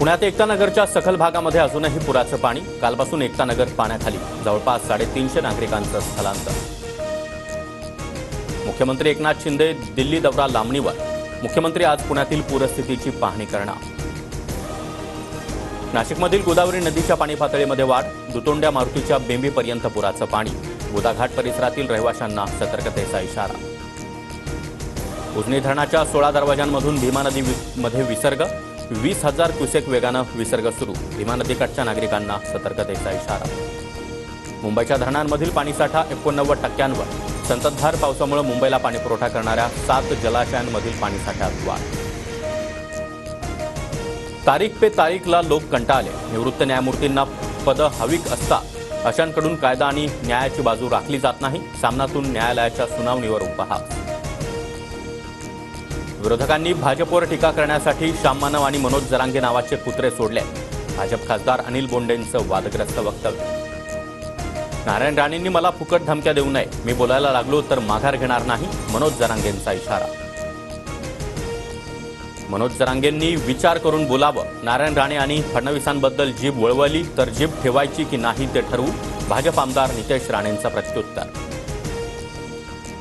पुण्यात एकता नगरच्या सखल भागामध्ये अजूनही पुराचं पाणी। कालपासून एकता नगर पाण्याखाली। जवळपास 350 नागरिकांचं स्थलांतर। मुख्यमंत्री एकनाथ शिंदे दिल्ली दौरा लांबणीवर। मुख्यमंत्री आज पुण्यातील पूरस्थितीची पाहणी करणार। नाशिकमधील गोदावरी नदीच्या पाणी पातळीमध्ये वाढ। दुतोंड्या मारुतीच्या बेंबीपर्यंत पुराचं पाणी। गोदाघाट परिसरातील रहिवाशांना सतर्कतेचा इशारा। उजनी धरणाच्या 16 दरवाजांमधून भीमा नदीमध्ये विसर्ग। 20,000 क्युसेक वेगानं विसर्ग सुरू। भीमा नदीकाठच्या नागरिकांना सतर्कतेचा इशारा। मुंबईच्या धरणांमधील पाणीसाठा 89%वर। संततधार पावसामुळे मुंबईला पाणीपुरवठा करणाऱ्या 7 जलाशयांमधील पाणीसाठ्यात वाढ। तारीख पे तारीखला लोक कंटाळले। निवृत्त न्यायमूर्तींना पदं हवीक असता अशांकडून कायदा आणि न्यायाची बाजू राखली जात नाही। सामनातून न्यायालयाच्या सुनावणीवर उपहास। विरोधकांनी भाजपवर टीका करण्यासाठी श्याम मानव आणि मनोज जरांगे नावाचे कुत्रे सोडले। भाजप खासदार अनिल बोंडेंचं वादग्रस्त वक्तव्य। नारायण राणेंनी मला फुकट धमक्या देऊ नये। मी बोलायला लागलो तर माघार घेणार नाही। मनोज जरांगेंचा इशारा। मनोज जरांगेंनी विचार करून बोलावं। नारायण राणे आणि फडणवीसांबद्दल जीभ वळवली तर जीभ ठेवायची की नाही ते ठरवू। भाजप आमदार नितेश राणेंचं प्रत्युत्तर।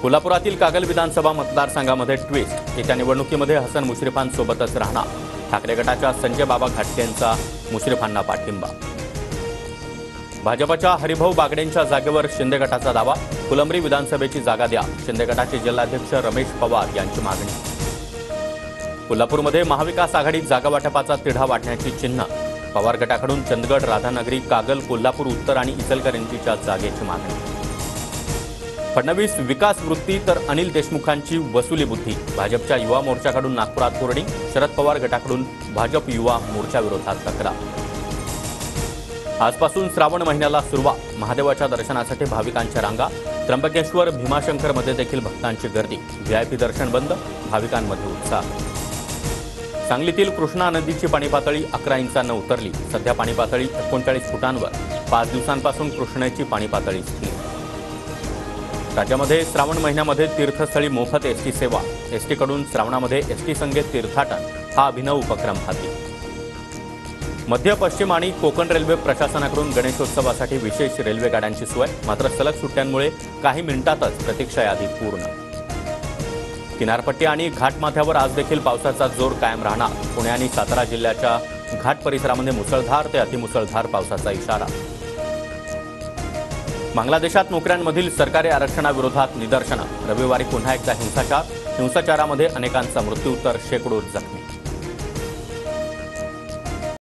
कोल्हापुरातील कागल विधानसभा मतदारसंघामध्ये ट्विस्ट। येत्या निवडणुकीमध्ये हसन मुश्रीफांसोबतच राहणार। ठाकरे गटाच्या संजय बाबा घाटकेंचा मुश्रीफांना पाठिंबा। भाजपच्या हरिभाऊ बागडेंच्या जागेवर शिंदे गटाचा दावा। फुलंब्री विधानसभेची जागा द्या। शिंदे गटाचे जिल्हाध्यक्ष रमेश पवार यांची मागणी। कोल्हापूरमध्ये महाविकास आघाडीत जागा वाटपाचा तिढा वाढण्याची चिन्ह। पवार गटाकडून चंदगड, राधानगरी, कागल, कोल्हापूर उत्तर आणि इचलकरंजीच्या जागेची मागणी। फडणवीस विकास वृत्ती तर अनिल देशमुखांची वसुली बुद्धी। भाजपच्या युवा मोर्चाकडून नागपुरात होर्डिंग। शरद पवार गटाकडून भाजप युवा मोर्चाविरोधात तक्रार। आजपासून श्रावण महिन्याला सुरुवात। महादेवाच्या दर्शनासाठी भाविकांच्या रांगा। त्र्यंबकेश्वर, भीमाशंकरमध्ये देखील भक्तांची गर्दी। व्हीआयपी दर्शन बंद, भाविकांमध्ये उत्साह। सांगलीतील कृष्णा नदीची पाणी पातळी 11 इंचांना उतरली। सध्या पाणी पातळी 39 फुटांवर। 5 दिवसांपासून कृष्णेची पाणी पातळी स्थिर। राज्यामध्ये श्रावण महिन्यामध्ये तीर्थस्थळी मोफत एसटी सेवा। एसटीकडून श्रावणामध्ये एसटी संगीत तीर्थाटन हा अभिनव उपक्रम हाती। मध्य, पश्चिम आणि कोकण रेल्वे प्रशासनाकडून गणेशोत्सवासाठी विशेष रेल्वे गाड्यांची सोय। मात्र सलग सुट्ट्यांमुळे काही मिनिटातच प्रतीक्षा यादी पूर्ण। किनारपट्टी आणि घाटमाथ्यावर आज देखील पावसाचा जोर कायम राहणार। पुणे आणि सातारा जिल्ह्याच्या घाट परिसरामध्ये मुसळधार ते अतिमुसळधार पावसाचा इशारा। बांगलादेशात नोकऱ्यांमधील सरकारी आरक्षणाविरोधात निदर्शनं। रविवारी पुन्हा एकदा हिंसाचारामध्ये अनेकांचा मृत्यू तर शेकडो जखमी।